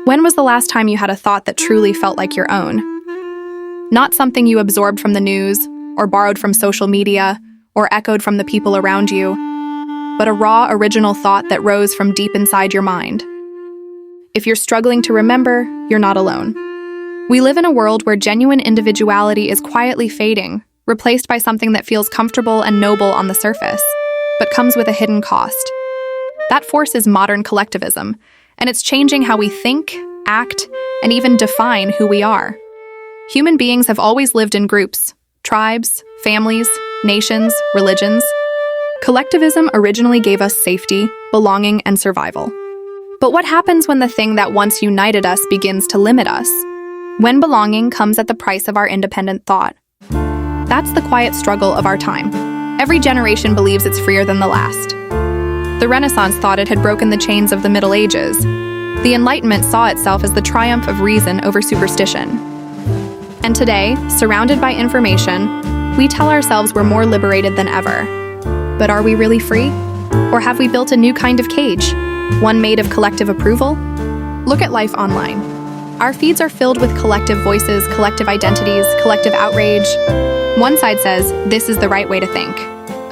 When was the last time you had a thought that truly felt like your own? Not something you absorbed from the news, or borrowed from social media, or echoed from the people around you, but a raw, original thought that rose from deep inside your mind. If you're struggling to remember, you're not alone. We live in a world where genuine individuality is quietly fading, replaced by something that feels comfortable and noble on the surface, but comes with a hidden cost. That force is modern collectivism, and it's changing how we think, act, and even define who we are. Human beings have always lived in groups, tribes, families, nations, religions. Collectivism originally gave us safety, belonging, and survival. But what happens when the thing that once united us begins to limit us? When belonging comes at the price of our independent thought? That's the quiet struggle of our time. Every generation believes it's freer than the last. The Renaissance thought it had broken the chains of the Middle Ages. The Enlightenment saw itself as the triumph of reason over superstition. And today, surrounded by information, we tell ourselves we're more liberated than ever. But are we really free? Or have we built a new kind of cage, one made of collective approval? Look at life online. Our feeds are filled with collective voices, collective identities, collective outrage. One side says, this is the right way to think.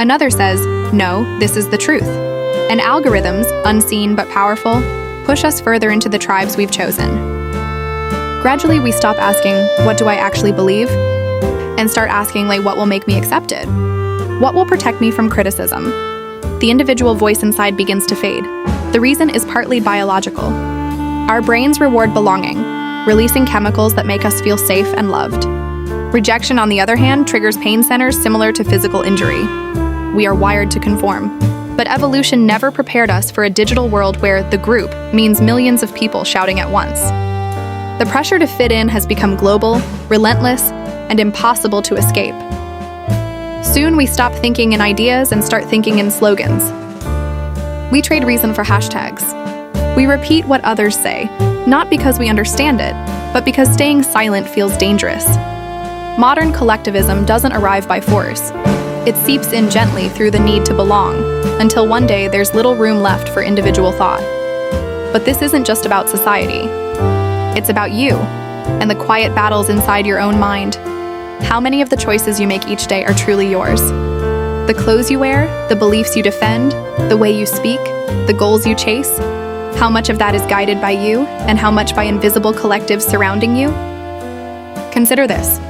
Another says, no, this is the truth. And algorithms, unseen but powerful, push us further into the tribes we've chosen. Gradually, we stop asking, what do I actually believe? And start asking, what will make me accepted? What will protect me from criticism? The individual voice inside begins to fade. The reason is partly biological. Our brains reward belonging, releasing chemicals that make us feel safe and loved. Rejection, on the other hand, triggers pain centers similar to physical injury. We are wired to conform. But evolution never prepared us for a digital world where the group means millions of people shouting at once. The pressure to fit in has become global, relentless, and impossible to escape. Soon we stop thinking in ideas and start thinking in slogans. We trade reason for hashtags. We repeat what others say, not because we understand it, but because staying silent feels dangerous. Modern collectivism doesn't arrive by force. It seeps in gently through the need to belong, until one day there's little room left for individual thought. But this isn't just about society. It's about you, and the quiet battles inside your own mind. How many of the choices you make each day are truly yours? The clothes you wear, the beliefs you defend, the way you speak, the goals you chase? How much of that is guided by you, and how much by invisible collectives surrounding you? Consider this.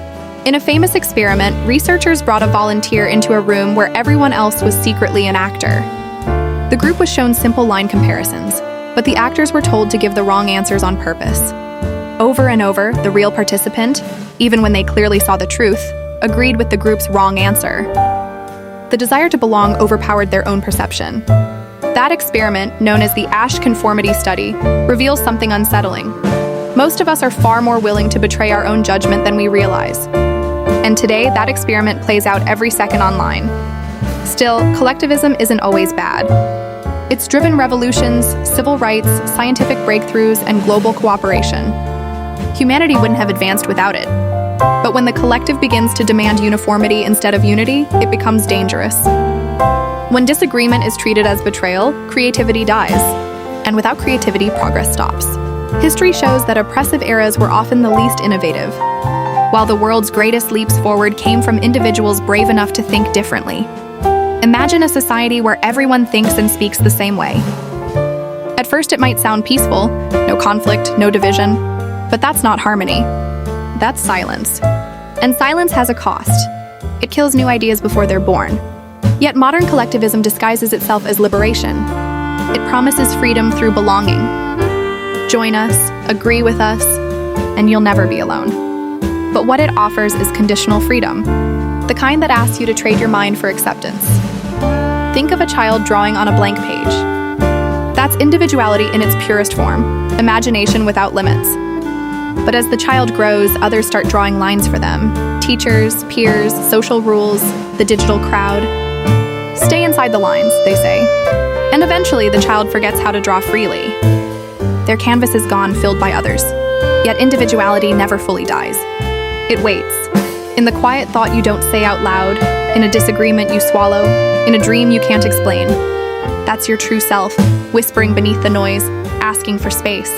In a famous experiment, researchers brought a volunteer into a room where everyone else was secretly an actor. The group was shown simple line comparisons, but the actors were told to give the wrong answers on purpose. Over and over, the real participant, even when they clearly saw the truth, agreed with the group's wrong answer. The desire to belong overpowered their own perception. That experiment, known as the Asch Conformity Study, reveals something unsettling. Most of us are far more willing to betray our own judgment than we realize. And today, that experiment plays out every second online. Still, collectivism isn't always bad. It's driven revolutions, civil rights, scientific breakthroughs, and global cooperation. Humanity wouldn't have advanced without it. But when the collective begins to demand uniformity instead of unity, it becomes dangerous. When disagreement is treated as betrayal, creativity dies. And without creativity, progress stops. History shows that oppressive eras were often the least innovative, while the world's greatest leaps forward came from individuals brave enough to think differently. Imagine a society where everyone thinks and speaks the same way. At first it might sound peaceful, no conflict, no division, but that's not harmony. That's silence. And silence has a cost. It kills new ideas before they're born. Yet modern collectivism disguises itself as liberation. It promises freedom through belonging. Join us, agree with us, and you'll never be alone. But what it offers is conditional freedom, the kind that asks you to trade your mind for acceptance. Think of a child drawing on a blank page. That's individuality in its purest form, imagination without limits. But as the child grows, others start drawing lines for them. Teachers, peers, social rules, the digital crowd. Stay inside the lines, they say. And eventually, the child forgets how to draw freely. Their canvas is gone, filled by others. Yet individuality never fully dies. It waits. In the quiet thought you don't say out loud, in a disagreement you swallow, in a dream you can't explain. That's your true self, whispering beneath the noise, asking for space.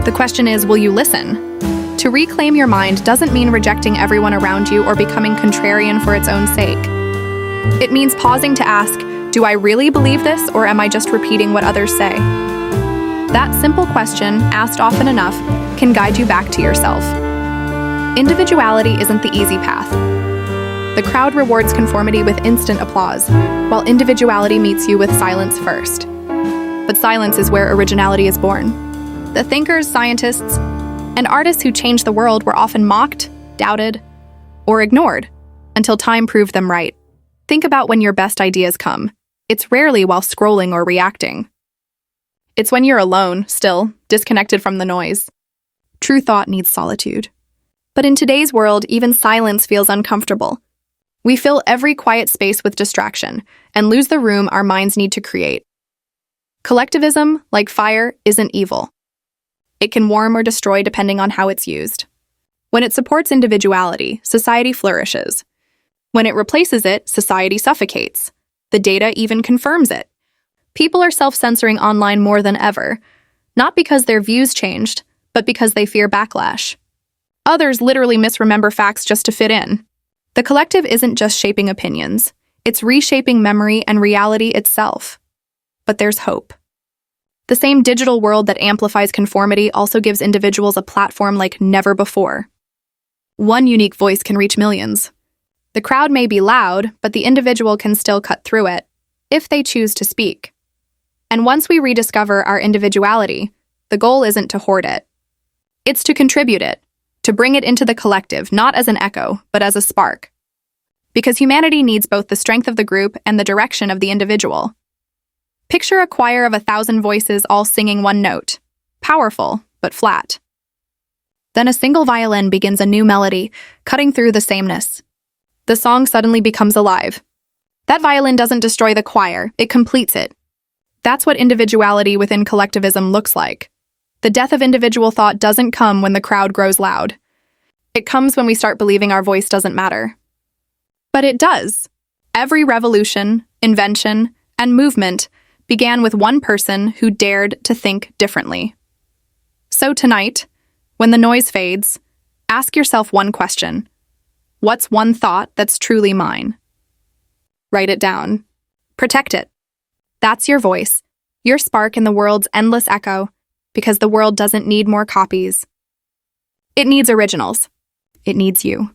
The question is, will you listen? To reclaim your mind doesn't mean rejecting everyone around you or becoming contrarian for its own sake. It means pausing to ask, do I really believe this, or am I just repeating what others say? That simple question, asked often enough, can guide you back to yourself. Individuality isn't the easy path. The crowd rewards conformity with instant applause, while individuality meets you with silence first. But silence is where originality is born. The thinkers, scientists, and artists who changed the world were often mocked, doubted, or ignored, until time proved them right. Think about when your best ideas come. It's rarely while scrolling or reacting. It's when you're alone, still, disconnected from the noise. True thought needs solitude. But in today's world, even silence feels uncomfortable. We fill every quiet space with distraction and lose the room our minds need to create. Collectivism, like fire, isn't evil. It can warm or destroy depending on how it's used. When it supports individuality, society flourishes. When it replaces it, society suffocates. The data even confirms it. People are self-censoring online more than ever, not because their views changed, but because they fear backlash. Others literally misremember facts just to fit in. The collective isn't just shaping opinions, it's reshaping memory and reality itself. But there's hope. The same digital world that amplifies conformity also gives individuals a platform like never before. One unique voice can reach millions. The crowd may be loud, but the individual can still cut through it, if they choose to speak. And once we rediscover our individuality, the goal isn't to hoard it. It's to contribute it, to bring it into the collective, not as an echo, but as a spark. Because humanity needs both the strength of the group and the direction of the individual. Picture a choir of 1,000 voices all singing one note. Powerful, but flat. Then a single violin begins a new melody, cutting through the sameness. The song suddenly becomes alive. That violin doesn't destroy the choir, it completes it. That's what individuality within collectivism looks like. The death of individual thought doesn't come when the crowd grows loud. It comes when we start believing our voice doesn't matter. But it does. Every revolution, invention, and movement began with one person who dared to think differently. So tonight, when the noise fades, ask yourself one question. What's one thought that's truly mine? Write it down. Protect it. That's your voice, your spark in the world's endless echo, because the world doesn't need more copies. It needs originals. It needs you.